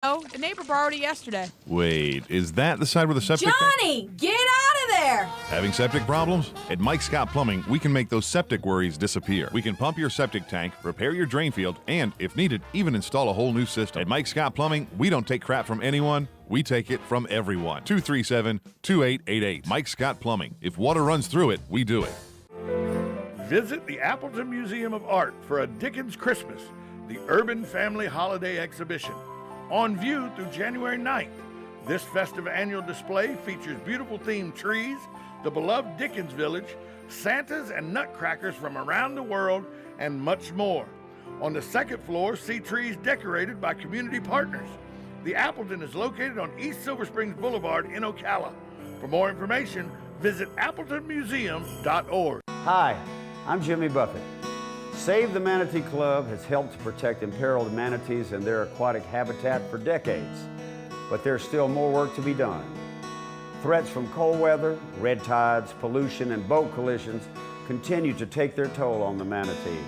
Oh, the neighbor borrowed it yesterday. Wait, is that the side with the septic tank? Johnny, get out of there! Having septic problems? At Mike Scott Plumbing, we can make those septic worries disappear. We can pump your septic tank, repair your drain field, and, if needed, even install a whole new system. At Mike Scott Plumbing, we don't take crap from anyone. We take it from everyone. 237-2888. Mike Scott Plumbing. If water runs through it, we do it. Visit the Appleton Museum of Art for a Dickens Christmas, the Urban Family Holiday Exhibition. On view through January 9th. This festive annual display features beautiful themed trees, the beloved Dickens Village, Santas and nutcrackers from around the world, and much more. On the second floor, see trees decorated by community partners. The Appleton is located on East Silver Springs Boulevard in Ocala. For more information, visit appletonmuseum.org. Hi, I'm Jimmy Buffett. Save the Manatee Club has helped to protect imperiled manatees and their aquatic habitat for decades, but there's still more work to be done. Threats from cold weather, red tides, pollution, and boat collisions continue to take their toll on the manatee.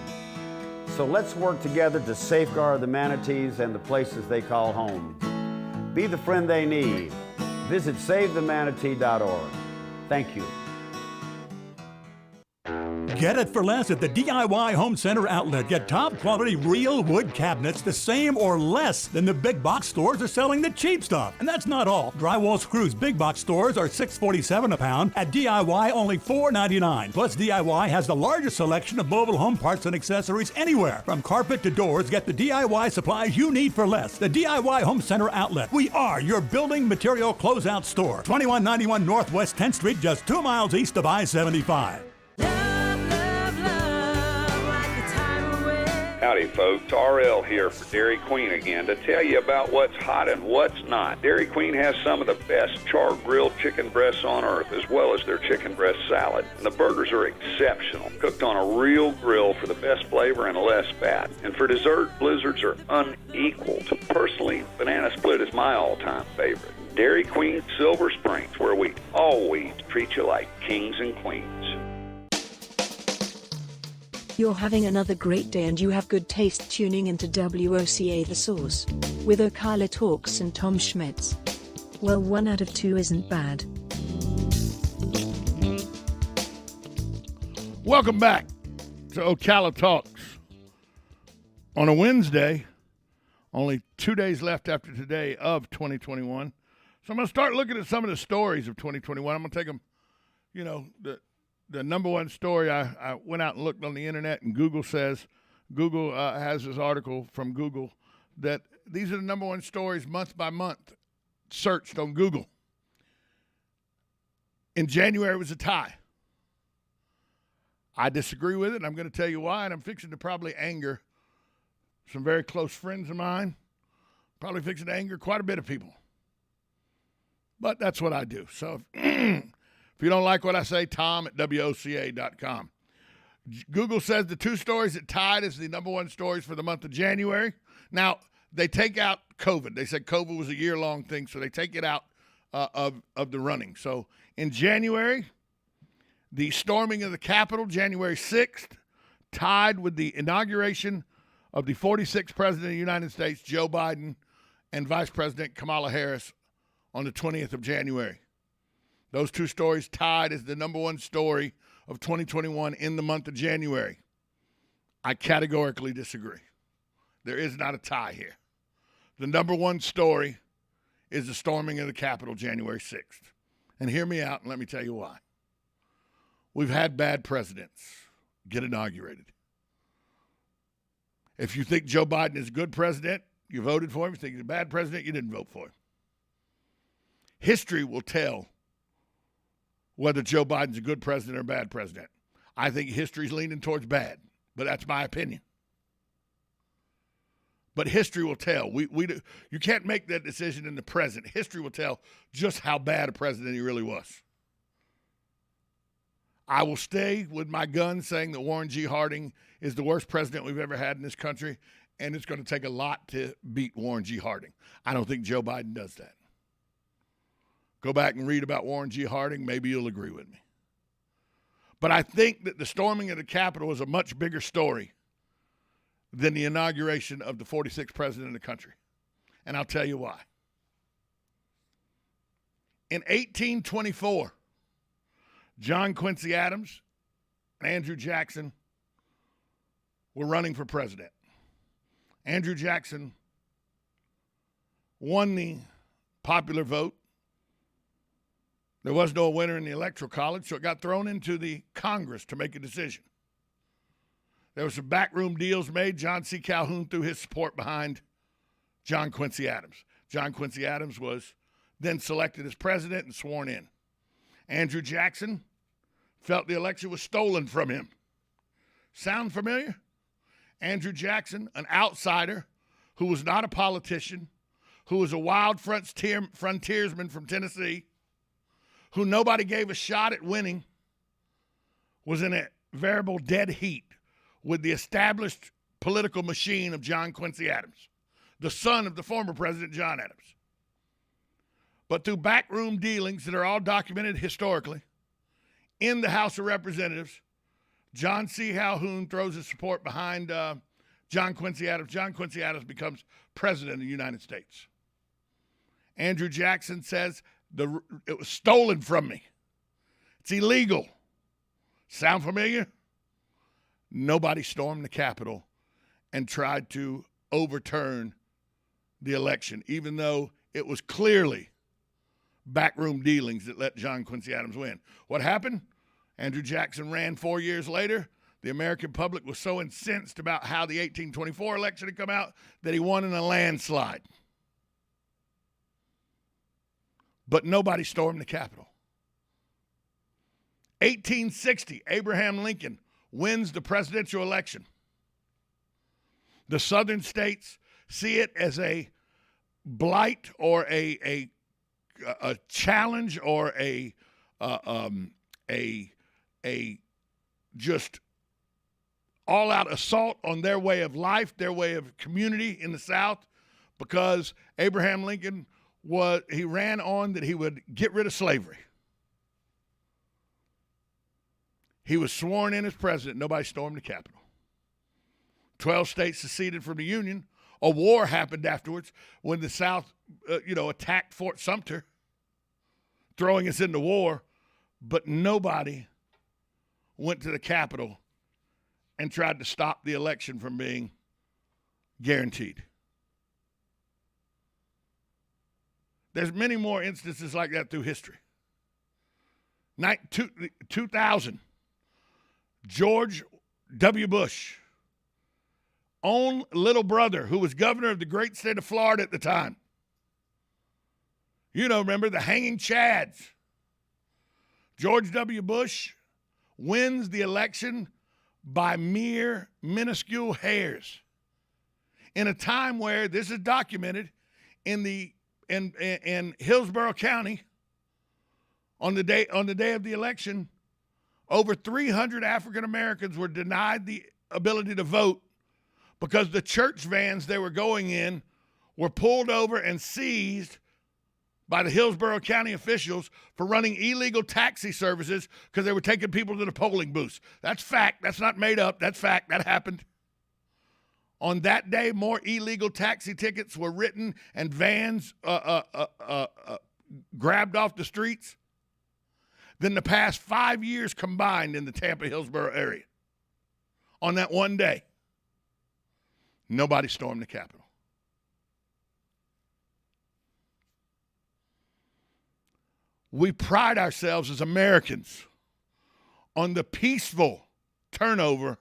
So let's work together to safeguard the manatees and the places they call home. Be the friend they need. Visit SaveTheManatee.org. Thank you. Get it for less at the DIY Home Center outlet. Get top quality real wood cabinets the same or less than the big box stores are selling the cheap stuff. And that's not all. Drywall screws big box stores are $6.47 a pound. At DIY, only $4.99. Plus, DIY has the largest selection of mobile home parts and accessories anywhere. From carpet to doors, get the DIY supplies you need for less. The DIY Home Center outlet. We are your building material closeout store. 2191 Northwest 10th Street, just 2 miles east of I-75. Howdy folks, RL here for Dairy Queen again to tell you about what's hot and what's not. Dairy Queen has some of the best char-grilled chicken breasts on earth, as well as their chicken breast salad. And the burgers are exceptional, cooked on a real grill for the best flavor and less fat. And for dessert, blizzards are unequaled. Personally, banana split is my all-time favorite. Dairy Queen Silver Springs, where we always treat you like kings and queens. You're having another great day and you have good taste tuning into WOCA The Source with Ocala Talks and Tom Schmitz. Well, 1 out of 2 isn't bad. Welcome back to Ocala Talks. On a Wednesday, only 2 days left after today of 2021. So I'm going to start looking at some of the stories of 2021. I'm going to take them, the number one story, I went out and looked on the internet, and Google has this article from Google that these are the number one stories month by month searched on Google. In January, it was a tie. I disagree with it, and I'm going to tell you why, and I'm fixing to probably anger some very close friends of mine, probably fixing to anger quite a bit of people. But that's what I do. So if you don't like what I say, Tom at WOCA.com. Google says the 2 stories that tied as the number one stories for the month of January. Now, they take out COVID. They said COVID was a year-long thing, so they take it out of the running. So in January, the storming of the Capitol, January 6th, tied with the inauguration of the 46th President of the United States, Joe Biden, and Vice President Kamala Harris on the 20th of January. Those 2 stories tied as the number one story of 2021 in the month of January. I categorically disagree. There is not a tie here. The number one story is the storming of the Capitol January 6th. And hear me out and let me tell you why. We've had bad presidents get inaugurated. If you think Joe Biden is a good president, you voted for him. If you think he's a bad president, you didn't vote for him. History will tell whether Joe Biden's a good president or a bad president. I think history's leaning towards bad, but that's my opinion. But history will tell. You can't make that decision in the present. History will tell just how bad a president he really was. I will stay with my gun saying that Warren G. Harding is the worst president we've ever had in this country, and it's going to take a lot to beat Warren G. Harding. I don't think Joe Biden does that. Go back and read about Warren G. Harding. Maybe you'll agree with me. But I think that the storming of the Capitol is a much bigger story than the inauguration of the 46th president of the country. And I'll tell you why. In 1824, John Quincy Adams and Andrew Jackson were running for president. Andrew Jackson won the popular vote. There was no winner in the Electoral College, so it got thrown into the Congress to make a decision. There were some backroom deals made. John C. Calhoun threw his support behind John Quincy Adams. John Quincy Adams was then selected as president and sworn in. Andrew Jackson felt the election was stolen from him. Sound familiar? Andrew Jackson, an outsider who was not a politician, who was a wild frontiersman from Tennessee, who nobody gave a shot at winning, was in a veritable dead heat with the established political machine of John Quincy Adams, the son of the former President John Adams. But through backroom dealings that are all documented historically, in the House of Representatives, John C. Calhoun throws his support behind John Quincy Adams. John Quincy Adams becomes president of the United States. Andrew Jackson says it was stolen from me. It's illegal. Sound familiar? Nobody stormed the Capitol and tried to overturn the election, even though it was clearly backroom dealings that let John Quincy Adams win. What happened? Andrew Jackson ran 4 years later. The American public was so incensed about how the 1824 election had come out that he won in a landslide. But nobody stormed the Capitol. 1860, Abraham Lincoln wins the presidential election. The southern states see it as a blight or a challenge or a just all-out assault on their way of life, their way of community in the South, because Abraham Lincoln he ran on that he would get rid of slavery. He was sworn in as president. Nobody stormed the Capitol. 12 states seceded from the Union. A war happened afterwards when the South, attacked Fort Sumter, throwing us into war, but nobody went to the Capitol and tried to stop the election from being guaranteed. There's many more instances like that through history. 2000, George W. Bush, own little brother, who was governor of the great state of Florida at the time. Remember the hanging chads. George W. Bush wins the election by mere minuscule hairs in a time where this is documented in Hillsborough County on the day of the election. Over 300 African Americans were denied the ability to vote because the church vans they were going in were pulled over and seized by the Hillsborough County officials for running illegal taxi services because they were taking people to the polling booths. That's fact. That's not made up. That's fact. That happened. On that day, more illegal taxi tickets were written and vans grabbed off the streets than the past 5 years combined in the Tampa-Hillsborough area. On that one day, nobody stormed the Capitol. We pride ourselves as Americans on the peaceful turnover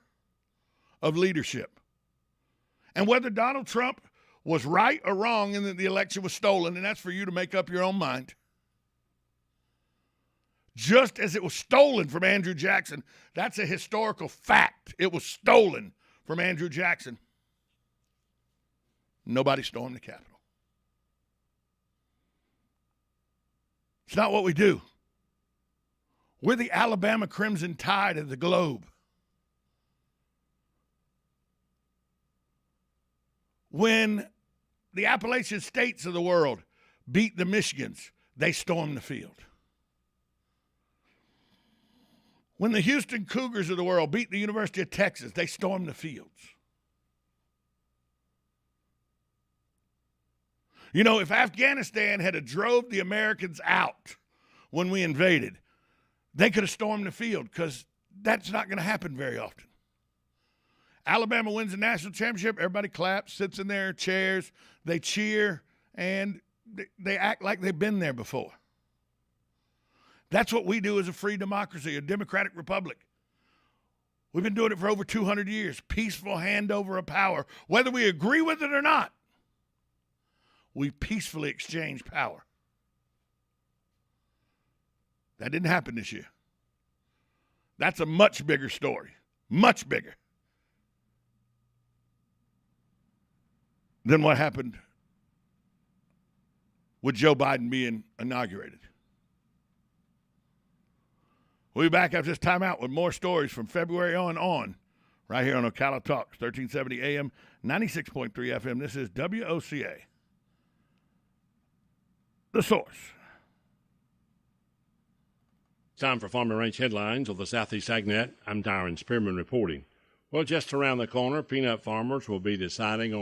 of leadership. And whether Donald Trump was right or wrong in that the election was stolen, and that's for you to make up your own mind. Just as it was stolen from Andrew Jackson, that's a historical fact. It was stolen from Andrew Jackson. Nobody stormed the Capitol. It's not what we do. We're the Alabama Crimson Tide of the globe. When the Appalachian states of the world beat the Michigans, they stormed the field. When the Houston Cougars of the world beat the University of Texas, they stormed the fields. You know, if Afghanistan had drove the Americans out when we invaded, they could have stormed the field, because that's not going to happen very often. Alabama wins the national championship. Everybody claps, sits in their chairs. They cheer, and they act like they've been there before. That's what we do as a free democracy, a democratic republic. We've been doing it for over 200 years. Peaceful handover of power. Whether we agree with it or not, we peacefully exchange power. That didn't happen this year. That's a much bigger story. Much bigger than what happened with Joe Biden being inaugurated. We'll be back after this timeout with more stories from February on, right here on Ocala Talks, 1370 AM, 96.3 FM. This is WOCA, The Source. Time for Farm and Ranch headlines on the Southeast AgNet. I'm Darren Spearman reporting. Well, just around the corner, peanut farmers will be deciding on